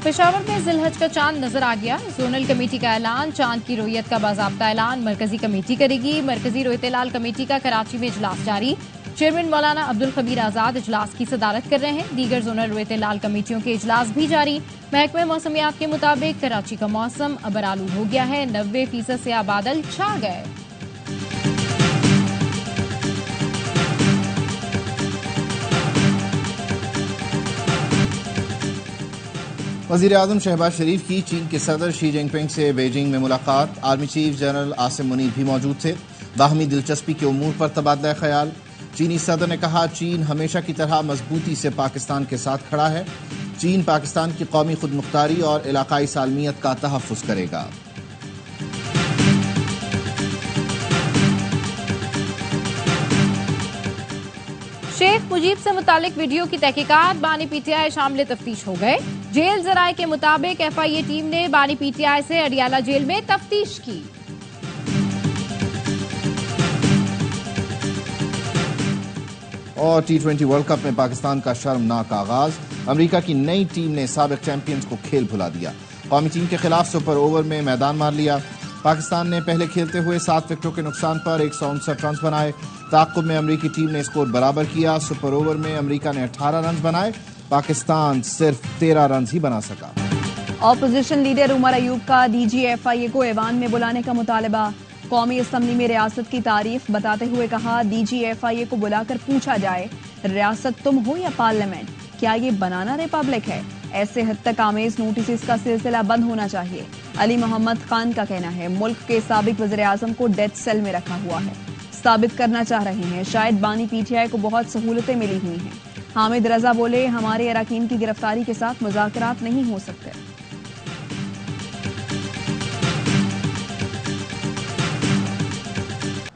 पेशावर में जिलहज का चांद नजर आ गया। जोनल कमेटी का ऐलान, चांद की रोयत का बाज़ाब्ता ऐलान मरकजी कमेटी करेगी। मरकजी रोयत-ए-लाल कमेटी का कराची में इजलास जारी। चेयरमैन मौलाना अब्दुल खबीर आजाद इजलास की सदारत कर रहे हैं। दीगर जोनल रोयत-ए-लाल कमेटियों के इजलास भी जारी। महकमे मौसमियात के मुताबिक कराची का मौसम अबर आलूद हो गया है। 90% से बादल छा गए। वज़ीर आज़म शहबाज शरीफ की चीन के सदर शी जिनपिंग से बीजिंग में मुलाकात। Army chief general Asim Munir भी मौजूद थे। बाहमी दिलचस्पी के उमूर पर तबादला ख्याल। चीनी सदर ने कहा, चीन हमेशा की तरह मजबूती से पाकिस्तान के साथ खड़ा है। चीन पाकिस्तान की कौमी खुद मुख्तारी और इलाकाई सालमियत का तहफ़्फ़ुज़ करेगा। शेख मुजीब से मुतालिक वीडियो की तहकीकात, बानी पीटीआई शामिल तफ्तीश हो गए। जेल जराये के मुताबिक एफआईए टीम ने बानी पीटीआई से अडियाला जेल में तफ्तीश की। और T20 वर्ल्ड कप में पाकिस्तान का शर्मनाक आगाज। अमेरिका की नई टीम ने साबिक चैंपियंस को खेल भुला दिया। कौमी टीम के खिलाफ सुपर ओवर में मैदान मार लिया। पाकिस्तान ने पहले खेलते हुए 7 विकेटों के नुकसान पर 159 रन बनाए। ताक़ुब में अमरीकी टीम ने स्कोर बराबर किया। सुपर ओवर में अमरीका ने 18 रन बनाए। पाकिस्तान सिर्फ 13 रन ही बना सका। ऑपोजिशन लीडर उमर अयूब का DG-FIA को ऐवान में बुलाने का मुतालबा। कौमी असम्बली में रियासत की तारीफ बताते हुए कहा, DG-FIA को बुलाकर पूछा जाए, रियासत तुम हो या पार्लियामेंट, क्या ये बनाना रिपब्लिक है? ऐसे हद तक आमेज नोटिस का सिलसिला बंद होना चाहिए। अली मोहम्मद खान का कहना है, मुल्क के साबिक वज़ीर आज़म को डेथ सेल में रखा हुआ है। साबित करना चाह रहे हैं शायद बानी पीटीआई को बहुत सहूलतें मिली हुई हैं। हामिद रजा बोले, हमारे अरकान की गिरफ्तारी के साथ मुज़ाकरात नहीं हो सकते।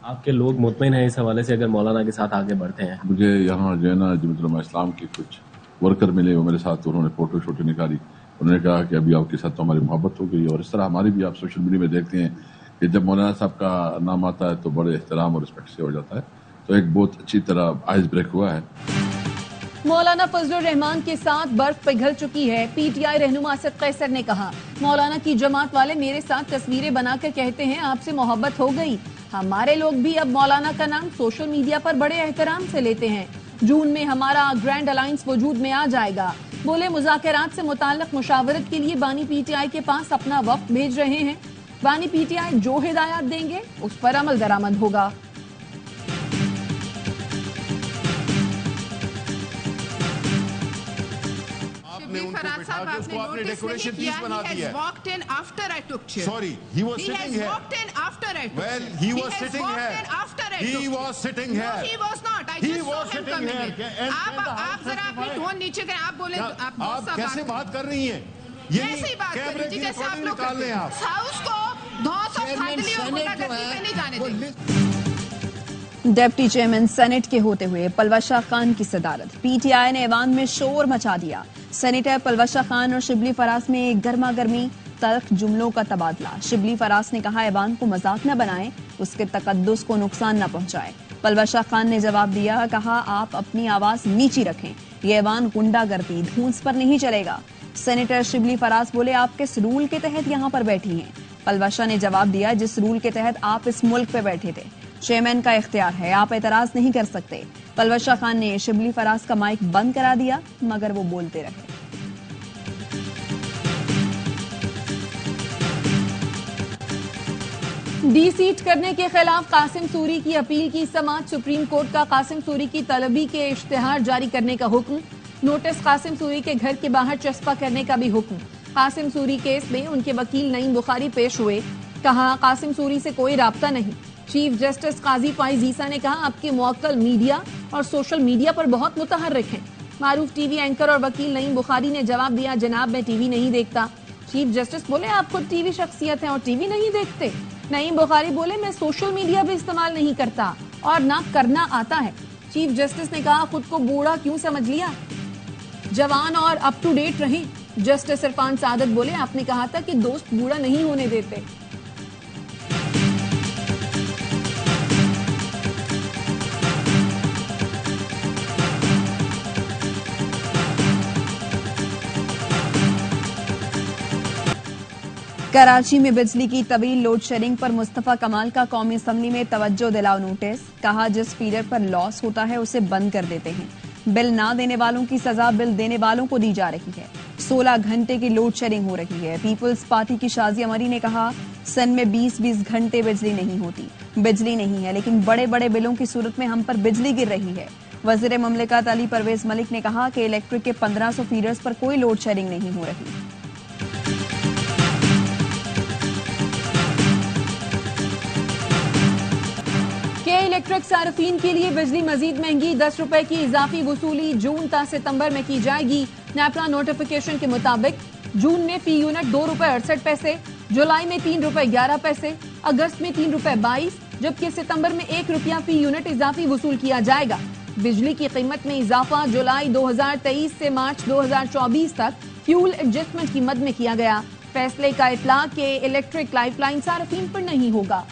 आपके लोग मुतमईन हैं इस हवाले से अगर मौलाना के साथ आगे बढ़ते हैं? मुझे यहाँ जो है ना जमात इस्लाम के कुछ वर्कर मिले, वो मेरे साथ उन्होंने फोटो शोटो निकाली। उन्होंने कहा कि अभी आपके साथ तो हमारी मोहब्बत हो गई। और इस तरह हमारी भी आप सोशल मीडिया में देखते हैं कि जब मौलाना साहब का नाम आता है तो बड़े एहतराम और रिस्पेक्ट से हो जाता है। तो एक बहुत अच्छी तरह आइस ब्रेक हुआ है। मौलाना फजलुर रहमान के साथ बर्फ पिघल चुकी है। पीटीआई रहनुमा असद कैसर ने कहा, मौलाना की जमात वाले मेरे साथ तस्वीरें बनाकर कहते हैं आपसे मोहब्बत हो गई। हमारे लोग भी अब मौलाना का नाम सोशल मीडिया पर बड़े एहतराम से लेते हैं। जून में हमारा ग्रैंड अलायंस वजूद में आ जाएगा। बोले, मुज़ाकरात से मुताल्लिक मुशावरत के लिए बानी पीटीआई के पास अपना वफ्द भेज रहे हैं। बानी पीटीआई जो हिदायत देंगे उस पर अमल दरामद होगा। फराज साहब, आपने डेकोरेशन पीस बना दिया है। Walked in after I took chair. Sorry, he was sitting here. Walked in after I took chair. Well, he was sitting here. After I took chair. He was sitting here. No, he was not. I just saw him coming in. आप जरा अपनी tone नीचे करें। आप बोले, आप कैसे बात कर रही हैं? ये कैमरे की रिकॉर्डिंग निकाल लें आप। हाउस को धौंस और फाइनली और गुंडागर्दी पे नहीं जाने देंगे। डिप्टी चेयरमैन सेनेट के होते हुए पलवशा खान की सदारत। पीटीआई ने ऐवान में शोर मचा दिया। सेनेटर पलवशा खान और शिबली फराज में गर्मा गर्मी, तल्ख जुमलों का तबादला। शिबली फराज ने कहा, ऐवान को मजाक न बनाएं, उसके तकद्दुस को नुकसान न पहुंचाएं। पलवशा खान ने जवाब दिया, कहा आप अपनी आवाज नीची रखें, ये ऐवान गुंडागर्दी धूंस पर नहीं चलेगा। सेनेटर शिबली फराज बोले, आप किस रूल के तहत यहाँ पर बैठी हैं? पलवशा ने जवाब दिया, जिस रूल के तहत आप इस मुल्क पे बैठे थे। चेयरमैन का इख्तियार है, आप एतराज नहीं कर सकते। पलवशा खान ने शिबली फराज का माइक बंद करा दिया मगर वो बोलते रहे। डी-सीट करने के खिलाफ कासिम सूरी की अपील की समाअत। सुप्रीम कोर्ट का कासिम सूरी की तलबी के इश्तिहार जारी करने का हुक्म। नोटिस कासिम सूरी के घर के बाहर चस्पा करने का भी हुक्म। कासिम सूरी केस में उनके वकील नईम बुखारी पेश हुए। कहा, कासिम सूरी से कोई राब्ता नहीं। चीफ जस्टिस काजी फाइज ईसा ने कहा, आपके मुवक्किल मीडिया और सोशल मीडिया पर बहुत मुतहर्रिक हैं। मारूफ टीवी एंकर और वकील नईम बुखारी ने जवाब दिया, जनाब मैं टीवी नहीं देखता। चीफ जस्टिस बोले, आप खुद टीवी शख्सियत हैं और टीवी नहीं देखते। नईम बुखारी बोले, मैं सोशल मीडिया भी इस्तेमाल नहीं करता और ना करना आता है। चीफ जस्टिस ने कहा, खुद को बूढ़ा क्यों समझ लिया, जवान और अप टू डेट रहें। जस्टिस इरफान सादत बोले, आपने कहा था कि दोस्त बूढ़ा नहीं होने देते। कराची में बिजली की तवील लोड शेडिंग पर मुस्तफा कमाल का कौमी असम्बली में तवज्जो दिलाओ नोटिस। कहा जिस फीडर पर लॉस होता है उसे बंद कर देते हैं। बिल ना देने वालों की सजा बिल देने वालों को दी जा रही है। 16 घंटे की लोड शेडिंग हो रही है। पीपल्स पार्टी की शाजिया मरी ने कहा सन में 20-20 घंटे बिजली नहीं होती। बिजली नहीं है लेकिन बड़े बड़े बिलों की सूरत में हम पर बिजली गिर रही है। वजीर मुमलिकत अली परवेज मलिक ने कहा कि इलेक्ट्रिक के 1500 फीडर्स पर कोई लोड शेडिंग नहीं हो रही। इलेक्ट्रिक सार्फिन के लिए बिजली मजीद महंगी, 10 रुपए की इजाफी वसूली जून ta सितंबर में की जाएगी। नेपरा नोटिफिकेशन के मुताबिक जून में फी यूनिट 2 रुपए 68 पैसे, जुलाई में 3 रुपए 11 पैसे, अगस्त में 3 रुपए 22, जबकि सितंबर में 1 रुपया फी यूनिट इजाफी वसूल किया जाएगा। बिजली की कीमत में इजाफा जुलाई 2023 से मार्च 2024 तक फ्यूल एडजस्टमेंट की मद में किया गया। फैसले का इतलाक के इलेक्ट्रिक लाइफलाइन सार्फिन पर नहीं होगा।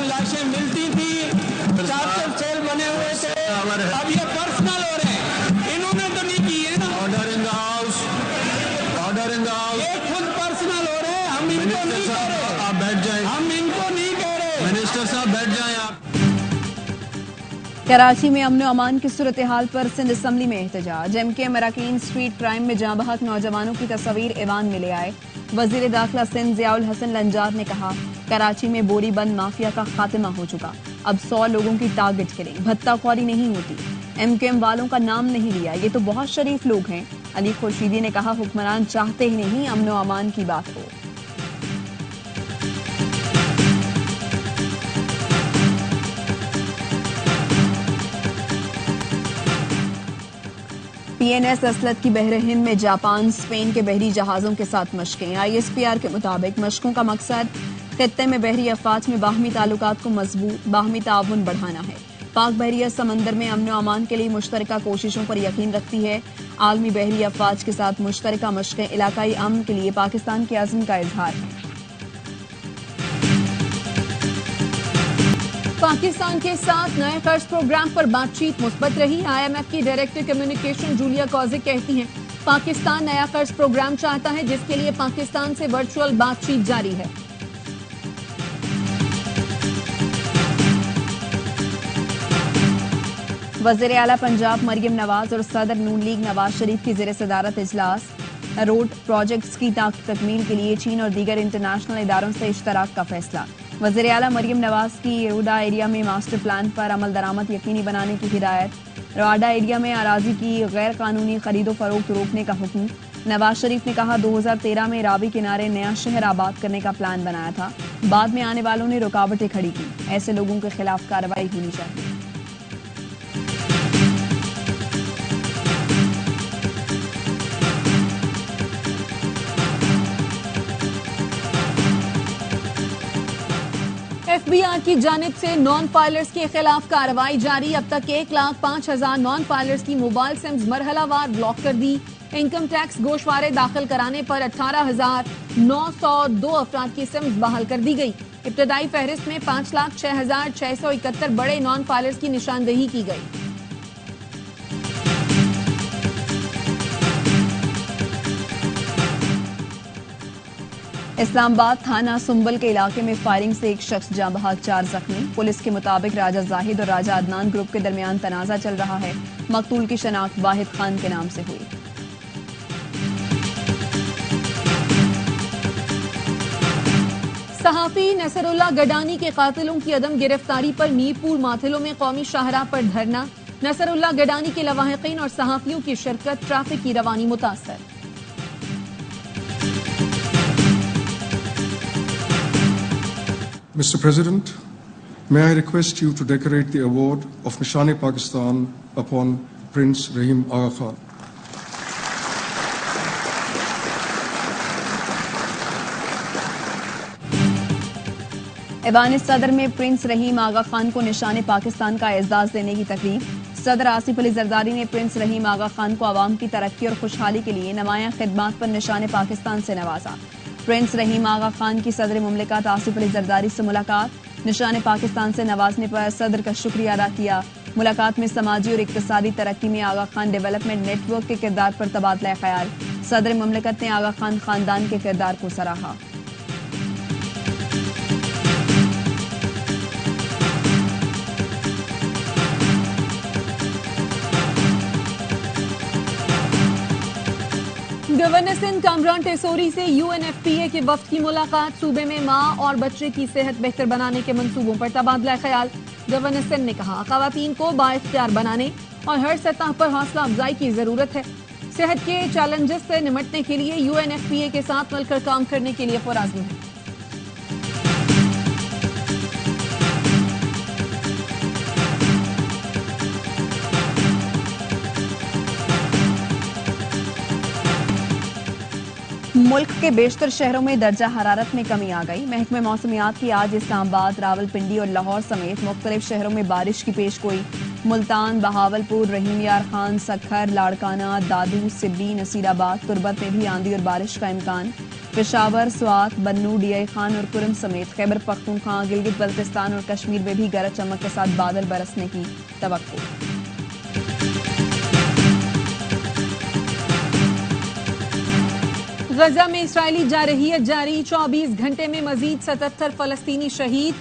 लाशें मिलती थी, चार्जर सेल बने हुए थे, अब ये पर्सनल हो रहे हैं। इन्होंने तो नहीं की है ना। Order in the house, order in the house. ये खुद पर्सनल हो रहे हैं, हम इनको नहीं कह रहे। आप बैठ जाएं, हम इनको नहीं कह रहे। मिनिस्टर साहब बैठ जाएं आप। कराची में अमन अमान की सूरत हाल पर सिंध असम्बली में एहतजाज। एमके मराकीन स्ट्रीट क्राइम में जाँ बहक नौजवानों की तस्वीर ऐवान में ले आए। वजीर दाखिला सिंध जियाउल हसन लंजार ने कहा कराची में बोरी बंद माफिया का खात्मा हो चुका, अब 100 लोगों की टारगेट किलिंग, भत्ताखोरी नहीं होती। एमकेएम वालों का नाम नहीं लिया, ये तो बहुत शरीफ लोग हैं। अली खुर्शीदी ने कहा हुक्मरान चाहते ही नहीं अमन अमान की बात हो। पीएनएस असलत की बहर हिंद में जापान स्पेन के बहरी जहाजों के साथ मशकें। आईएसपीआर के मुताबिक मशकों का मकसद खित्ते में बहरी अफवाज में बाहमी ताल्लुकात को मजबूत बाहमी ताउन बढ़ाना है। पाक बहरिया समंदर में अमन अमान के लिए मुश्तरका कोशिशों पर यकीन रखती है। आलमी बहरी अफवाज के साथ मुश्तरका मशकें इलाकाई अमन के लिए पाकिस्तान के अज़्म का इजहार है। पाकिस्तान के साथ नए कर्ज प्रोग्राम पर बातचीत मुस्बत रही। आईएमएफ की डायरेक्टर कम्युनिकेशन जूलिया कॉजिक कहती हैं पाकिस्तान नया कर्ज प्रोग्राम चाहता है जिसके लिए पाकिस्तान से वर्चुअल बातचीत जारी है। वज़ीर आला पंजाब मरियम नवाज और सदर नून लीग नवाज शरीफ की ज़ेर सदारत इजलास। रोड प्रोजेक्ट्स की तकमील के लिए चीन और दीगर इंटरनेशनल इदारों से इश्तराक का फैसला। वज़ीर आला मरियम नवाज की रोडा एरिया में मास्टर प्लान पर अमल दरामद यकीनी बनाने की हिदायत। रोडा एरिया में अराजी की गैर कानूनी खरीदो फरोख्त रोकने का हुक्म। नवाज शरीफ ने कहा 2013 में रावी किनारे नया शहर आबाद करने का प्लान बनाया था, बाद में आने वालों ने रुकावटें खड़ी की, ऐसे लोगों के खिलाफ कार्रवाई होनी चाहिए। एफबीआई की जानिब से नॉन फाइलर्स के खिलाफ कार्रवाई जारी। अब तक 1,05,000 नॉन फाइलर्स की मोबाइल सिम्स मरहलावार ब्लॉक कर दी। इनकम टैक्स गोशवारे दाखिल कराने पर 18,902 अफराद की सिम्स बहाल कर दी गई। इब्तदाई फहरिस्त में 5,06,671 बड़े नॉन फाइलर्स की निशानदेही की गई। इस्लामाबाद थाना सुंबल के इलाके में फायरिंग से एक शख्स जाँ बहक, 4 जख्मी। पुलिस के मुताबिक राजा जाहिद और राजा अदनान ग्रुप के दरमियान तनाजा चल रहा है। मकतूल की शनाख्त वाहिद खान के नाम से हुई। सहाफी नसरुल्लाह गडानी के कातिलों की अदम गिरफ्तारी पर मीरपुर माथिलों में कौमी शाहराह पर धरना। नसरुल्लाह गडानी के लवाहिकीन और सहाफियों की शिरकत, ट्रैफिक की रवानी मुतासर। Mr. President, may I request you to decorate the award of Nishan-e-Pakistan upon Prince Rahim Aga Khan. ऐवान सदर में प्रिंस रहीम आगा खान को निशान-ए-पाकिस्तान का एजाज देने की तकरीब। सदर आसिफ अली जरदारी ने प्रिंस रहीम आगा खान को आवाम की तरक्की और खुशहाली के लिए नमाया खिदमात पर निशान-ए-पाकिस्तान से नवाजा। प्रिंस रहीम आगा खान की सदर मुमलिकत आसिफ अली जरदारी से मुलाकात। निशान-ए-पाकिस्तान से नवाजने पर सदर का शुक्रिया अदा किया। मुलाकात में समाजी और इक्तिसादी तरक्की में आगा खान डेवलपमेंट नेटवर्क के किरदार पर तबादला ख्याल। सदर ममलकत ने आगा खान खानदान के किरदार को सराहा। गवर्नर सिंध कामरान टेसोरी से UNFPA के वफ्द की मुलाकात। सूबे में मां और बच्चे की सेहत बेहतर बनाने के मंसूबों पर तबादला ख्याल। गवर्नर सिंध ने कहा, खवातीन को बाइख्तियार बनाने और हर सतह पर हौसला अफजाई की जरूरत है। सेहत के चैलेंजेस से निपटने के लिए UNFPA के साथ मिलकर काम करने के लिए पुरअज़्म है। मुल्क के बेशतर शहरों में दर्जा हरारत में कमी आ गई। महकमे मौसमियात की आज इस्लामाबाद, रावलपिंडी और लाहौर समेत मुख्तलिफ शहरों में बारिश की पेशगोई। मुल्तान, बहावलपुर, रहीम यार खान, सखर, लाड़काना, दादू, सिब्बी, नसीराबाद, तुरबत में भी आंधी और बारिश का इम्कान। पेशावर, स्वात, बन्नू, DI खान और कुरम समेत खैबर पख्तूनख्वा, गिलगित बल्तिस्तान और कश्मीर में भी गरज चमक के साथ बादल बरसने की तवक्को। गजा में इस्राएली जारहियत जारी। 24 घंटे में मजीद 77 फलस्तीनी शहीद,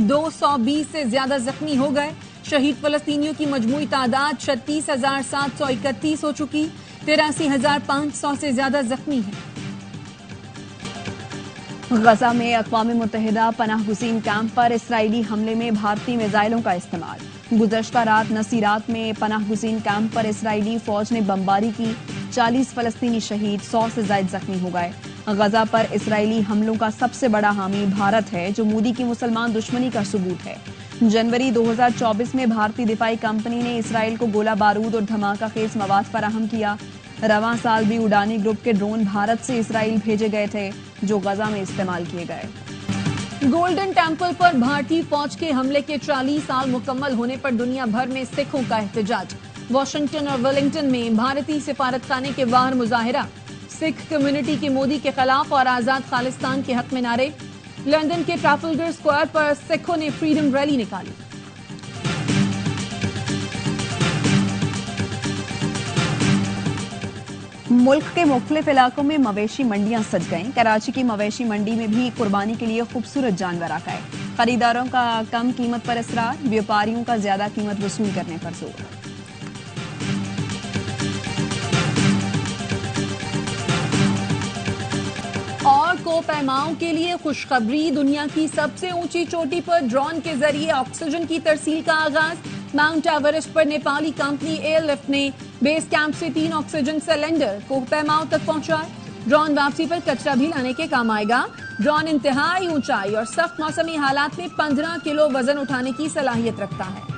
220 से ज्यादा जख्मी हो गए। शहीद फलस्तीनियों की मजमूई तादाद 36,731 हो चुकी। 83,500 से ज्यादा जख्मी हैं। गजा में अक़वाम मुत्तहिदा पनाह गुज़ीन कैंप पर इस्राएली हमले में भारतीय मिसाइलों का इस्तेमाल। गुज़श्ता रात नसीरात में पनाह गुज़ीन कैंप पर इस्राएली फौज ने बमबारी की। 40 फलस्तीनी शहीद, 100 से ज्यादा जख्मी हो गए। गजा पर इस्राएली हमलों का सबसे बड़ा हामी भारत है, जो मोदी की मुसलमान दुश्मनी का सबूत है। जनवरी 2024 में भारतीय दिफाई कंपनी ने इसराइल को गोला बारूद और धमाका खेज मवाद फराहम किया। रवां साल भी उड़ानी ग्रुप के ड्रोन भारत से इसराइल भेजे गए थे, जो गजा में इस्तेमाल किए गए। गोल्डन टेम्पल पर भारतीय फौज के हमले के 40 साल मुकम्मल होने पर दुनिया भर में सिखों का एहतजाज। वॉशिंगटन और वेलिंगटन में भारतीय सिफारतखाने के बाहर मुजाहिरा। सिख कम्युनिटी के मोदी के खिलाफ और आजाद खालिस्तान के हक में नारे। लंदन के ट्राफल्गर स्क्वायर पर सिखों ने फ्रीडम रैली निकाली। मुल्क के मुख्तलिफ इलाकों में मवेशी मंडियां सज गईं। कराची की मवेशी मंडी में भी कुर्बानी के लिए खूबसूरत जानवर आ गए। खरीदारों का कम कीमत पर इसरार, व्यापारियों का ज्यादा कीमत वसूल करने पर जोर। और कोपैमाओं के लिए खुशखबरी, दुनिया की सबसे ऊंची चोटी पर ड्रोन के जरिए ऑक्सीजन की तरसील का आगाज। माउंट एवरेस्ट पर नेपाली कंपनी एयरलिफ्ट ने बेस कैंप से 3 ऑक्सीजन सिलेंडर कोपैमाओं तक पहुंचाए। ड्रोन वापसी पर कचरा भी लाने के काम आएगा। ड्रोन इंतहाई ऊंचाई और सख्त मौसमी हालात में 15 किलो वजन उठाने की सलाहियत रखता है।